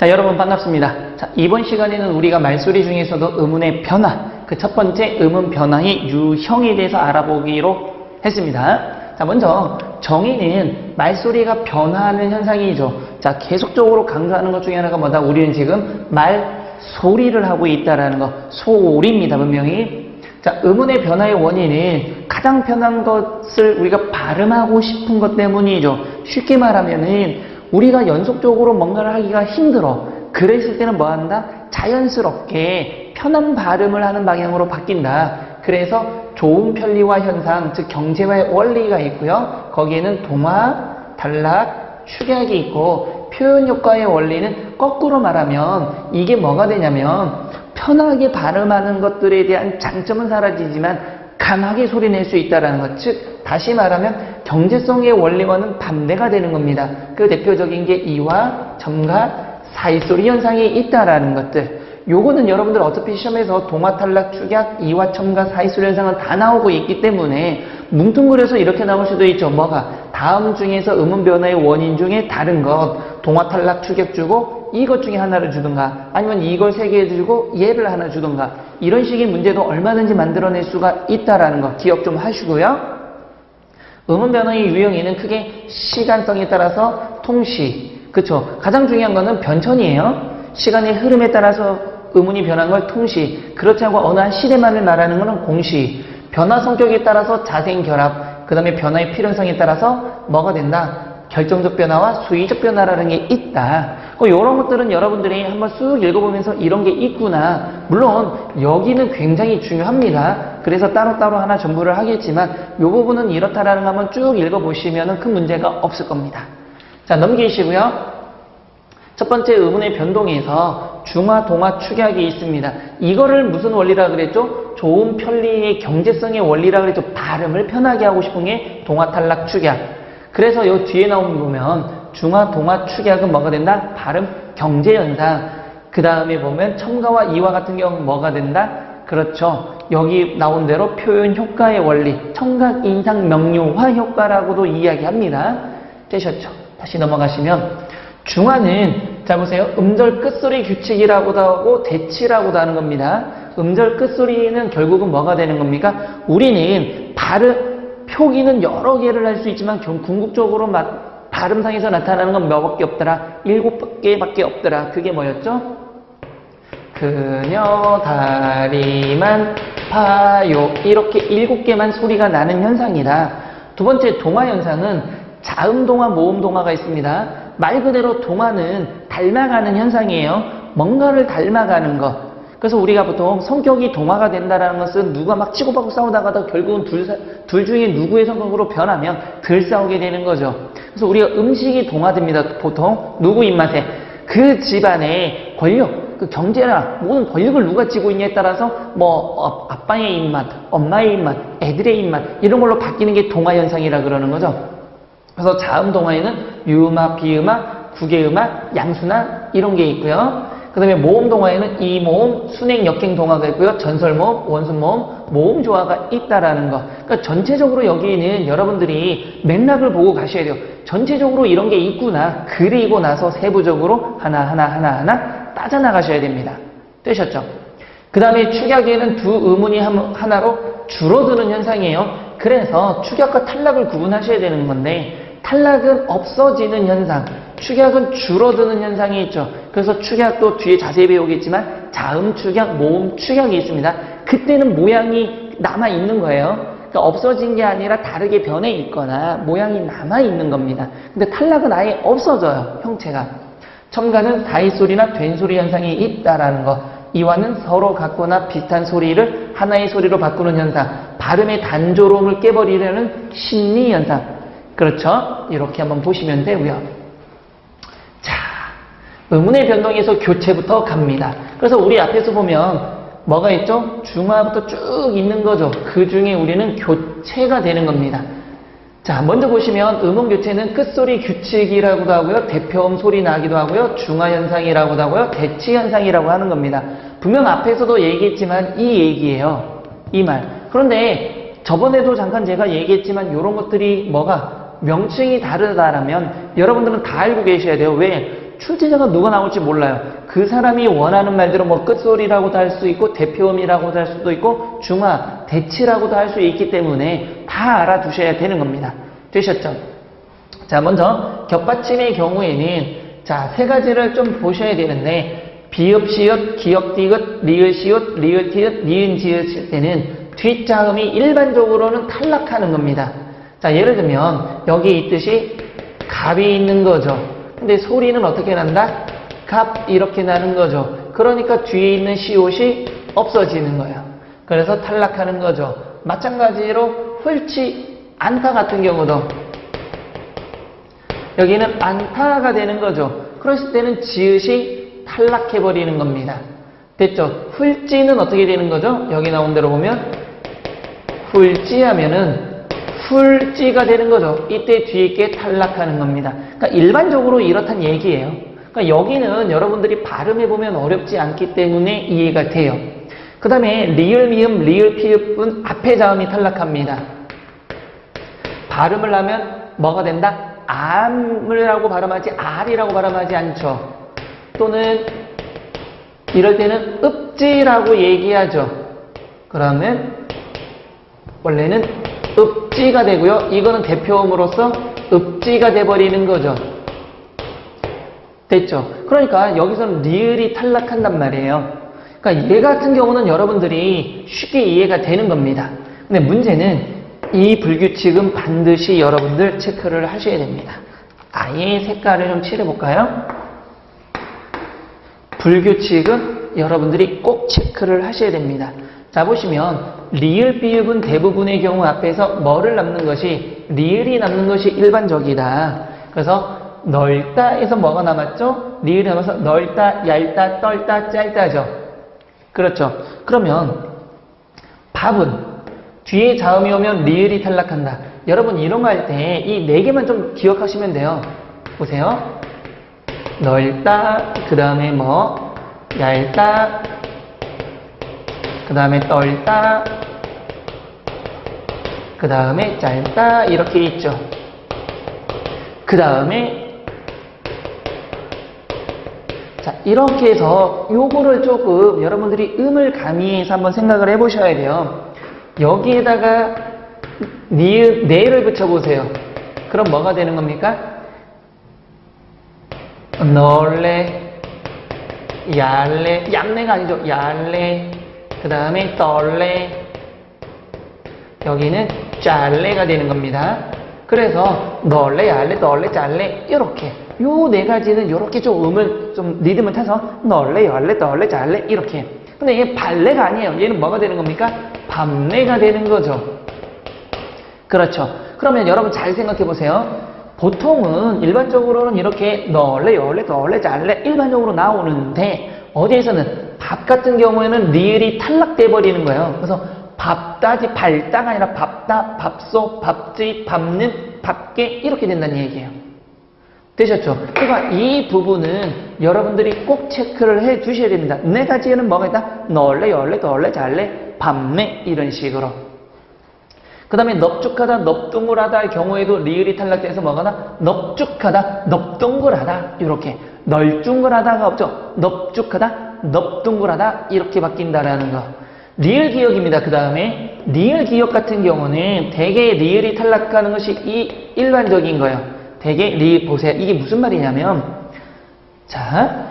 자, 여러분 반갑습니다. 자, 이번 시간에는 우리가 말소리 중에서도 의문의 변화, 그 첫 번째 의문 변화의 유형에 대해서 알아보기로 했습니다. 자, 먼저 정의는 말소리가 변화하는 현상이죠. 자, 계속적으로 강조하는 것 중에 하나가 뭐다? 우리는 지금 말소리를 하고 있다라는 거, 소리입니다, 분명히. 자, 의문의 변화의 원인은 가장 편한 것을 우리가 발음하고 싶은 것 때문이죠. 쉽게 말하면은 우리가 연속적으로 뭔가를 하기가 힘들어. 그랬을 때는 뭐 한다? 자연스럽게 편한 발음을 하는 방향으로 바뀐다. 그래서 좋은 편리화 현상, 즉 경제화의 원리가 있고요. 거기에는 동화, 단락, 축약이 있고 표현 효과의 원리는 거꾸로 말하면 이게 뭐가 되냐면 편하게 발음하는 것들에 대한 장점은 사라지지만 강하게 소리낼 수 있다는 것. 즉 다시 말하면 경제성의 원리와는 반대가 되는 겁니다. 그 대표적인 게 이와, 첨가, 사이소리 현상이 있다라는 것들. 요거는 여러분들 어차피 시험에서 동화, 탈락, 축약, 이와, 첨가, 사이소리 현상은 다 나오고 있기 때문에 뭉뚱그려서 이렇게 나올 수도 있죠. 뭐가? 다음 중에서 의문 변화의 원인 중에 다른 것, 동화, 탈락, 축약 주고 이것 중에 하나를 주든가 아니면 이걸 세 개 주고 얘를 하나 주든가 이런 식의 문제도 얼마든지 만들어낼 수가 있다라는 거 기억 좀 하시고요. 의문 변화의 유형에는 크게 시간성에 따라서 통시, 그쵸? 가장 중요한 거는 변천이에요. 시간의 흐름에 따라서 의문이 변한 걸 통시, 그렇지 않고 어느 한 시대만을 말하는 것은 공시, 변화 성격에 따라서 자생 결합, 그 다음에 변화의 필요성에 따라서 뭐가 된다? 결정적 변화와 수위적 변화라는 게 있다. 이런 것들은 여러분들이 한번 쑥 읽어보면서 이런 게 있구나. 물론 여기는 굉장히 중요합니다. 그래서 따로따로 하나 전부를 하겠지만 이 부분은 이렇다라는 거 한번 쭉 읽어보시면 큰 문제가 없을 겁니다. 자, 넘기시고요. 첫 번째 의문의 변동에서 중화, 동화, 축약이 있습니다. 이거를 무슨 원리라 그랬죠? 좋은 편리의 경제성의 원리라 그랬죠. 발음을 편하게 하고 싶은 게 동화, 탈락, 축약. 그래서 요 뒤에 나오는 거 보면 중화, 동화, 축약은 뭐가 된다? 발음, 경제현상. 그 다음에 보면 첨가와 이와 같은 경우는 뭐가 된다? 그렇죠. 여기 나온 대로 표현 효과의 원리, 청각, 인상, 명료화 효과라고도 이야기합니다. 되셨죠? 다시 넘어가시면 중화는 자 보세요. 음절 끝소리 규칙이라고도 하고 대치라고도 하는 겁니다. 음절 끝소리는 결국은 뭐가 되는 겁니까? 우리는 발음 표기는 여러 개를 할 수 있지만 궁극적으로 발음상에서 나타나는 건 몇 개밖에 없더라? 7개밖에 없더라. 그게 뭐였죠? 그녀 다리만 봐요. 이렇게 7개만 소리가 나는 현상이다. 두 번째 동화 현상은 자음동화, 모음동화가 있습니다. 말 그대로 동화는 닮아가는 현상이에요. 뭔가를 닮아가는 것. 그래서 우리가 보통 성격이 동화가 된다는 것은 누가 막 치고받고 싸우다가도 결국은 둘 중에 누구의 성격으로 변하면 덜 싸우게 되는 거죠. 그래서 우리가 음식이 동화됩니다. 보통 누구 입맛에. 그 집안의 권력, 그 경제나 모든 권력을 누가 쥐고 있냐에 따라서 아빠의 입맛, 엄마의 입맛, 애들의 입맛 이런 걸로 바뀌는 게 동화 현상이라 그러는 거죠. 그래서 자음 동화에는 유음악, 비음악, 국외음악, 양순악 이런 게 있고요. 그 다음에 모음 동화에는 이모음, 순행, 역행 동화가 있고요. 전설모음, 원순모음, 모음 조화가 있다라는 거. 그러니까 전체적으로 여기는 여러분들이 맥락을 보고 가셔야 돼요. 전체적으로 이런 게 있구나. 그리고 나서 세부적으로 하나하나 따져나가셔야 됩니다. 되셨죠? 그 다음에 축약에는 두 의문이 하나로 줄어드는 현상이에요. 그래서 축약과 탈락을 구분하셔야 되는 건데 탈락은 없어지는 현상, 축약은 줄어드는 현상이 있죠. 그래서 축약도 뒤에 자세히 배우겠지만 자음 축약, 모음 축약이 있습니다. 그때는 모양이 남아있는 거예요. 그러니까 없어진 게 아니라 다르게 변해 있거나 모양이 남아있는 겁니다. 근데 탈락은 아예 없어져요, 형체가. 첨가는 다이소리나 된소리 현상이 있다라는 거. 이와는 서로 같거나 비슷한 소리를 하나의 소리로 바꾸는 현상. 발음의 단조로움을 깨버리려는 심리 현상. 그렇죠? 이렇게 한번 보시면 되고요. 자, 의문의 변동에서 교체부터 갑니다. 그래서 우리 앞에서 보면 뭐가 있죠? 중화부터 쭉 있는 거죠. 그 중에 우리는 교체가 되는 겁니다. 자, 먼저 보시면 의문 교체는 끝소리 규칙이라고도 하고요. 대표음 소리 나기도 하고요. 중화 현상이라고도 하고요. 대치 현상이라고 하는 겁니다. 분명 앞에서도 얘기했지만 이 얘기예요. 이 말. 그런데 저번에도 잠깐 제가 얘기했지만 이런 것들이 뭐가 명칭이 다르다라면 여러분들은 다 알고 계셔야 돼요. 왜? 출제자가 누가 나올지 몰라요. 그 사람이 원하는 말대로 뭐 끝소리라고도 할 수 있고 대표음이라고도 할 수도 있고 중화, 대치라고도 할 수 있기 때문에 다 알아두셔야 되는 겁니다. 되셨죠? 자, 먼저 겹받침의 경우에는 자, 세 가지를 좀 보셔야 되는데 비읍, 시읒, 기역, 디귿, 리을, 시읒, 리을, 티읒, 니은, 지읒일 때는 뒷자음이 일반적으로는 탈락하는 겁니다. 자, 예를 들면 여기 있듯이 갑이 있는 거죠. 근데 소리는 어떻게 난다? 갑 이렇게 나는 거죠. 그러니까 뒤에 있는 시옷이 없어지는 거예요. 그래서 탈락하는 거죠. 마찬가지로 훌치, 안타 같은 경우도 여기는 안타가 되는 거죠. 그랬을 때는 지읒이 탈락해버리는 겁니다. 됐죠? 훌찌는 어떻게 되는 거죠? 여기 나온 대로 보면 훌찌 하면은 훌찌가 되는 거죠. 이때 뒤에 게 탈락하는 겁니다. 그러니까 일반적으로 이렇단 얘기예요. 그러니까 여기는 여러분들이 발음해보면 어렵지 않기 때문에 이해가 돼요. 그 다음에 리을, 미음, 리을, 피읍은 앞에 자음이 탈락합니다. 발음을 하면 뭐가 된다? 암이라고 발음하지 알이라고 발음하지 않죠. 또는 이럴 때는 읍지라고 얘기하죠. 그러면 원래는 읍지가 되고요. 이거는 대표음으로서 읍지가 돼버리는 거죠. 됐죠? 그러니까 여기서는 리을이 탈락한단 말이에요. 그러니까 얘 같은 경우는 여러분들이 쉽게 이해가 되는 겁니다. 근데 문제는 이 불규칙은 반드시 여러분들 체크를 하셔야 됩니다. 아예 색깔을 좀 칠해볼까요? 불규칙은 여러분들이 꼭 체크를 하셔야 됩니다. 자, 보시면 리을, 비읍은 대부분의 경우 앞에서 뭐를 남는 것이 리을이 남는 것이 일반적이다. 그래서 넓다에서 뭐가 남았죠? 리을이 남아서 넓다, 얇다, 떨다, 짧다죠. 그렇죠. 그러면 밥은 뒤에 자음이 오면 리을이 탈락한다. 여러분 이런 거 할 때 이 네 개만 좀 기억하시면 돼요. 보세요. 넓다, 그 다음에 뭐 얇다, 그 다음에 떨다, 그 다음에 짧다 이렇게 있죠. 그 다음에 자, 이렇게 해서 요거를 조금 여러분들이 음을 가미해서 한번 생각을 해보셔야 돼요. 여기에다가 니은, 네를 붙여보세요. 그럼 뭐가 되는 겁니까? 널레, 얄레, 얌레가 아니죠. 얄레, 그 다음에 떨레, 여기는 짤레가 되는 겁니다. 그래서 널레, 얄레, 널레, 짤레 이렇게 요 네 가지는 이렇게 좀 음을 좀 리듬을 타서 널레, 얄레, 널레, 짤레 이렇게. 근데 얘 발레가 아니에요. 얘는 뭐가 되는 겁니까? 밤레가 되는 거죠. 그렇죠. 그러면 여러분 잘 생각해 보세요. 보통은 일반적으로는 이렇게 널레, 열레, 널레, 잘레 일반적으로 나오는데 어디에서는 밥 같은 경우에는 리을이 탈락돼 버리는 거예요. 그래서 밥다지 발다가 아니라 밥다, 밥소, 밥지, 밥는, 밥게 이렇게 된다는 얘기예요. 되셨죠? 그러니까 이 부분은 여러분들이 꼭 체크를 해 두셔야 됩니다. 네 가지에는 뭐가 있다? 널레, 열레, 널레, 잘레, 밤네 이런 식으로. 그 다음에 넙죽하다, 넙둥글하다의 경우에도 리을이 탈락돼서 뭐가 나? 넙죽하다, 넙둥글하다 이렇게. 널중글하다가 없죠. 넙죽하다, 넙둥글하다 이렇게 바뀐다라는 거. 리을 기역입니다. 그 다음에 리을 기역 같은 경우는 대개 리을이 탈락하는 것이 이 일반적인 거예요. 대개 리을 보세요. 이게 무슨 말이냐면 자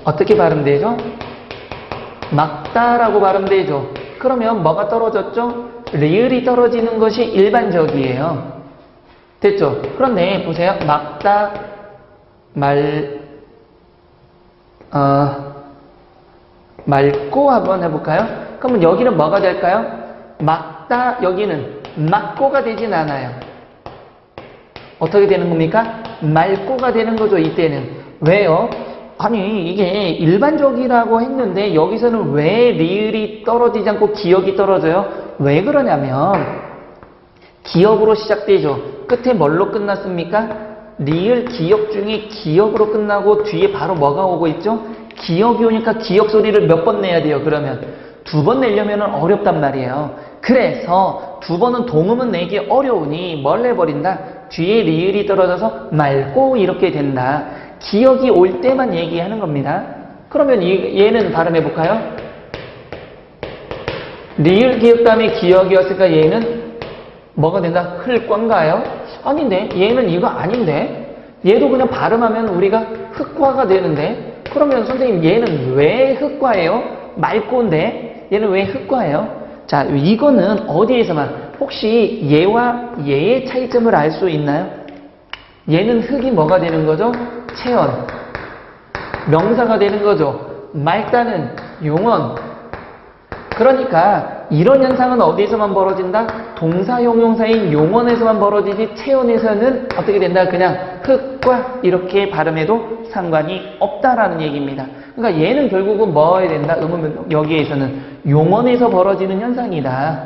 어떻게 발음되죠? 막다라고 발음되죠. 그러면 뭐가 떨어졌죠? 리을이 떨어지는 것이 일반적이에요. 됐죠? 그런데 보세요. 막다, 맑고 한번 해볼까요? 그러면 여기는 뭐가 될까요? 막다, 여기는 막고가 되진 않아요. 어떻게 되는 겁니까? 맑고가 되는 거죠, 이때는. 왜요? 아니, 이게 일반적이라고 했는데 여기서는 왜 리을이 떨어지지 않고 기역이 떨어져요? 왜 그러냐면 기역으로 시작되죠. 끝에 뭘로 끝났습니까? 리을 기역 중에 기역으로 끝나고 뒤에 바로 뭐가 오고 있죠? 기역이 오니까 기역 소리를 몇 번 내야 돼요. 그러면 2번 내려면 어렵단 말이에요. 그래서 2번은 동음은 내기 어려우니 뭘 내버린다? 뒤에 리을이 떨어져서 맑고 이렇게 된다. 기억이 올 때만 얘기하는 겁니다. 그러면 얘는 발음해 볼까요? 리을 기억 다음에 기억이었으니까 얘는 뭐가 된다? 흘꽝가요? 아닌데 얘는 이거 아닌데 얘도 그냥 발음하면 우리가 흑과가 되는데 그러면 선생님 얘는 왜 흑과예요? 맑고인데 얘는 왜 흑과예요? 자, 이거는 어디에서만 혹시 얘와 얘의 차이점을 알 수 있나요? 얘는 흑이 뭐가 되는 거죠? 체언. 명사가 되는 거죠. 맑다는 용언. 그러니까 이런 현상은 어디에서만 벌어진다? 동사 형용사인 용언에서만 벌어지지 체언에서는 어떻게 된다? 그냥 흑과 이렇게 발음해도 상관이 없다라는 얘기입니다. 그러니까 얘는 결국은 뭐 해야 된다? 여기에서는 용언에서 벌어지는 현상이다.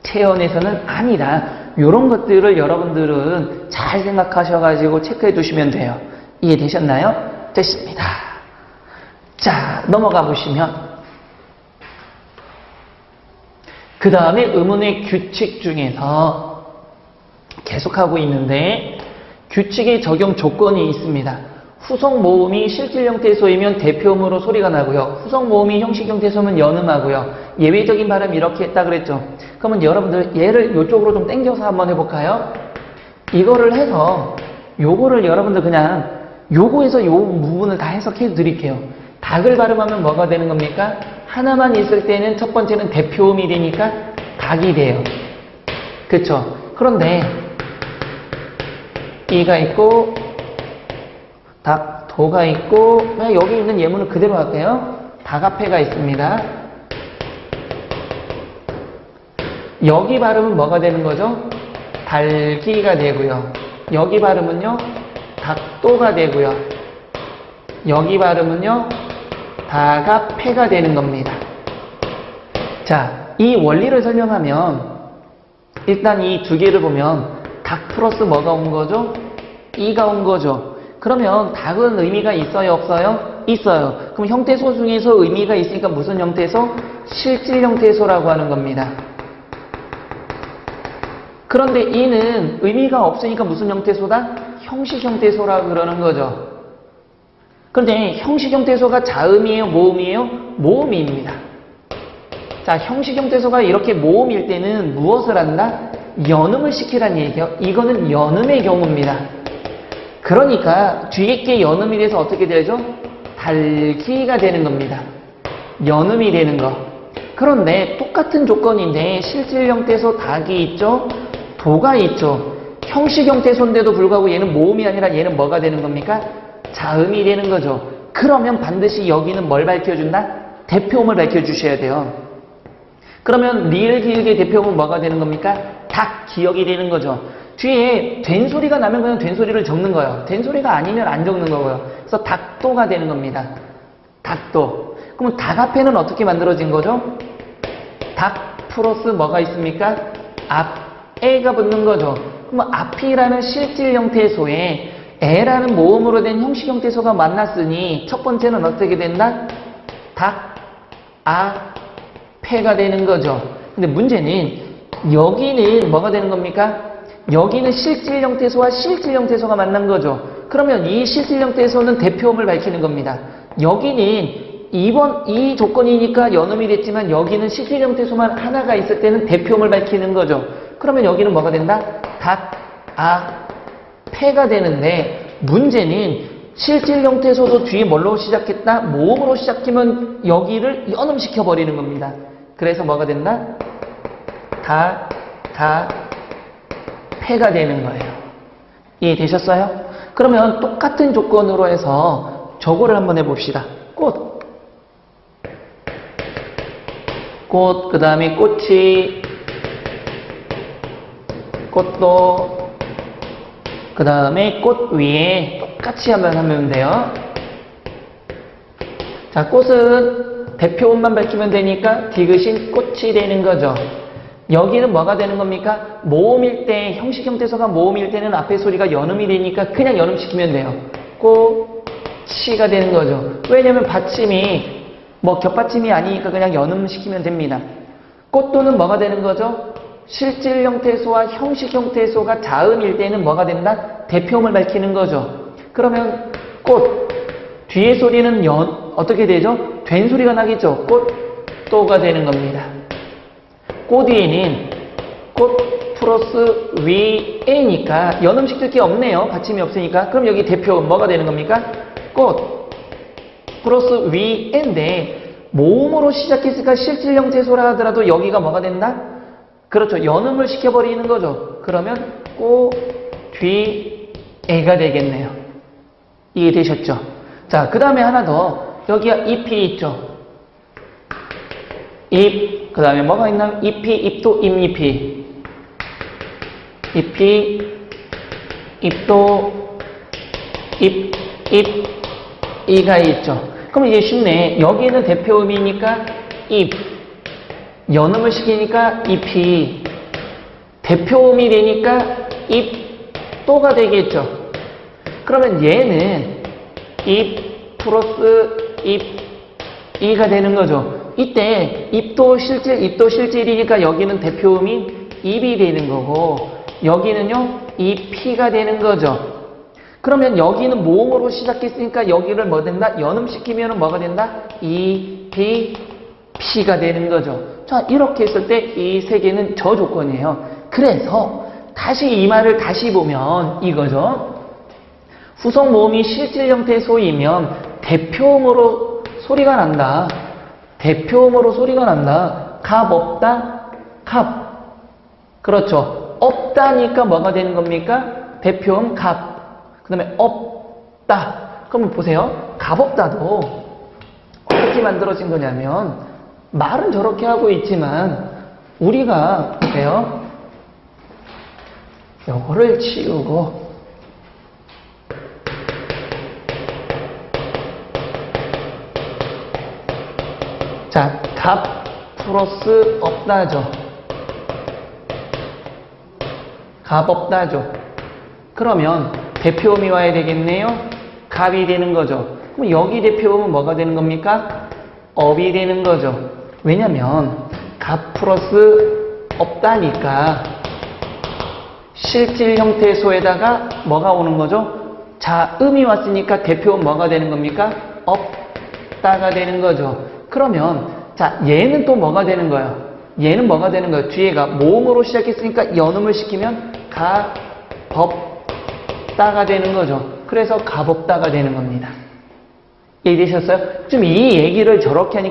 체언에서는 아니다. 이런 것들을 여러분들은 잘 생각하셔가지고 체크해 두시면 돼요. 이해되셨나요? 됐습니다. 자, 넘어가 보시면 그 다음에 의문의 규칙 중에서 계속하고 있는데 규칙의 적용 조건이 있습니다. 후속 모음이 실질 형태소이면 대표음으로 소리가 나고요. 후속 모음이 형식 형태소면 연음하고요. 예외적인 발음 이렇게 했다 그랬죠. 그러면 여러분들 얘를 이쪽으로 좀 당겨서 한번 해볼까요? 이거를 해서 요거를 여러분들 그냥 요거에서 요 부분을 다 해석해 드릴게요. 닭을 발음하면 뭐가 되는 겁니까? 하나만 있을 때는 첫 번째는 대표음이 되니까 닭이 돼요. 그쵸? 그런데 이가 있고 닭, 도가 있고 그냥 여기 있는 예문을 그대로 할게요. 닭 앞에가 있습니다. 여기 발음은 뭐가 되는 거죠? 달기가 되고요. 여기 발음은요 닭도가 되고요. 여기 발음은요 다가패가 되는 겁니다. 자, 이 원리를 설명하면 일단 이 두 개를 보면 닭 플러스 뭐가 온 거죠? 이가 온 거죠. 그러면 닭은 의미가 있어요? 없어요? 있어요. 그럼 형태소 중에서 의미가 있으니까 무슨 형태소? 실질 형태소라고 하는 겁니다. 그런데 이는 의미가 없으니까 무슨 형태소다? 형식 형태소라고 그러는 거죠. 그런데 형식 형태소가 자음이에요? 모음이에요? 모음입니다. 자, 형식 형태소가 이렇게 모음일 때는 무엇을 한다? 연음을 시키라는 얘기예요. 이거는 연음의 경우입니다. 그러니까 뒤에 게 연음이 돼서 어떻게 되죠? 달기가 되는 겁니다. 연음이 되는 거. 그런데 똑같은 조건인데 실질 형태소 닭이 있죠? 도가 있죠? 형식 형태소인데도 불구하고 얘는 모음이 아니라 얘는 뭐가 되는 겁니까? 자음이 되는 거죠. 그러면 반드시 여기는 뭘 밝혀준다? 대표음을 밝혀주셔야 돼요. 그러면 리을 기역의 대표음은 뭐가 되는 겁니까? 닭 기역이 되는 거죠. 뒤에 된 소리가 나면 그냥 된 소리를 적는 거예요. 된 소리가 아니면 안 적는 거고요. 그래서 닭도가 되는 겁니다. 닭도. 그럼 닭 앞에는 어떻게 만들어진 거죠? 닭 플러스 뭐가 있습니까? 앞에가 붙는 거죠. 그럼 앞이라는 실질 형태소에 에라는 모음으로 된 형식 형태소가 만났으니 첫 번째는 어떻게 된다? 닭, 패가 되는 거죠. 근데 문제는 여기는 뭐가 되는 겁니까? 여기는 실질 형태소와 실질 형태소가 만난 거죠. 그러면 이 실질 형태소는 대표음을 밝히는 겁니다. 여기는 이 조건이니까 연음이 됐지만 여기는 실질 형태소만 하나가 있을 때는 대표음을 밝히는 거죠. 그러면 여기는 뭐가 된다? 닭, 패가 되는데 문제는 실질 형태소도 뒤에 뭘로 시작했다? 모음으로 시작하면 여기를 연음시켜 버리는 겁니다. 그래서 뭐가 된다? 패가 되는 거예요. 이해되셨어요? 그러면 똑같은 조건으로 해서 저거를 한번 해봅시다. 꽃, 그 다음에 꽃이, 꽃도, 그 다음에 꽃 위에 똑같이 한번 하면 돼요. 자, 꽃은 대표음만 밝히면 되니까 디귿인 꽃이 되는 거죠. 여기는 뭐가 되는 겁니까? 모음일 때, 형식 형태소가 모음일 때는 앞에 소리가 연음이 되니까 그냥 연음시키면 돼요. 꽃이가 되는 거죠. 왜냐면 받침이 겹받침이 아니니까 그냥 연음시키면 됩니다. 꽃도는 뭐가 되는 거죠? 실질 형태소와 형식 형태소가 자음일 때는 뭐가 된다? 대표음을 밝히는 거죠. 그러면 꽃, 뒤에 소리는 어떻게 되죠? 된 소리가 나겠죠. 꽃도가 되는 겁니다. 꽃 뒤에는 꽃 플러스 위에니까 연음식 듣기 없네요. 받침이 없으니까. 그럼 여기 대표음 뭐가 되는 겁니까? 꽃 플러스 위에인데 모음으로 시작했으니까 실질 형태소라 하더라도 여기가 뭐가 된다? 그렇죠. 연음을 시켜버리는 거죠. 그러면 꼬, 뒤, 에가 되겠네요. 이해되셨죠? 자, 그 다음에 하나 더. 여기가 잎이 있죠. 잎, 그 다음에 뭐가 있나요? 잎이, 잎도, 잎잎이. 잎이, 잎도, 이가 있죠. 그럼 이제 쉽네. 여기는 대표음이니까 잎. 연음을 시키니까 잎이. 대표음이 되니까 잎도가 되겠죠. 그러면 얘는 잎 플러스 이가 되는 거죠. 이때 잎도 실질이니까 여기는 대표음이 입이 되는 거고 여기는요 잎이가 되는 거죠. 그러면 여기는 모음으로 시작했으니까 여기를 뭐 된다? 연음시키면 뭐가 된다? 피가 되는 거죠. 자, 이렇게 했을 때 이 세 개는 저 조건이에요. 그래서 다시 이 말을 다시 보면 이거죠. 후속 모음이 실질 형태의 소이면 대표음으로 소리가 난다. 대표음으로 소리가 난다. 갑 없다? 갑. 그렇죠. 없다니까 뭐가 되는 겁니까? 대표음 갑. 그 다음에 없다. 그러면 보세요. 갑 없다도 어떻게 만들어진 거냐면 말은 저렇게 하고 있지만 우리가 보세요. 요거를 치우고 자, 갑 플러스 없다죠. 갑 없다죠. 그러면 대표음이 와야 되겠네요. 갑이 되는 거죠. 그럼 여기 대표음은 뭐가 되는 겁니까? 업이 되는 거죠. 왜냐면 갑 플러스 없다니까 실질 형태소에다가 뭐가 오는 거죠? 자음이 왔으니까 대표음 뭐가 되는 겁니까? 없다가 되는 거죠. 그러면 자 얘는 또 뭐가 되는 거예요? 얘는 뭐가 되는 거예요? 뒤에가 모음으로 시작했으니까 연음을 시키면 가법다가 되는 거죠. 그래서 가법다가 되는 겁니다. 이해되셨어요? 좀 이 얘기를 저렇게 하니까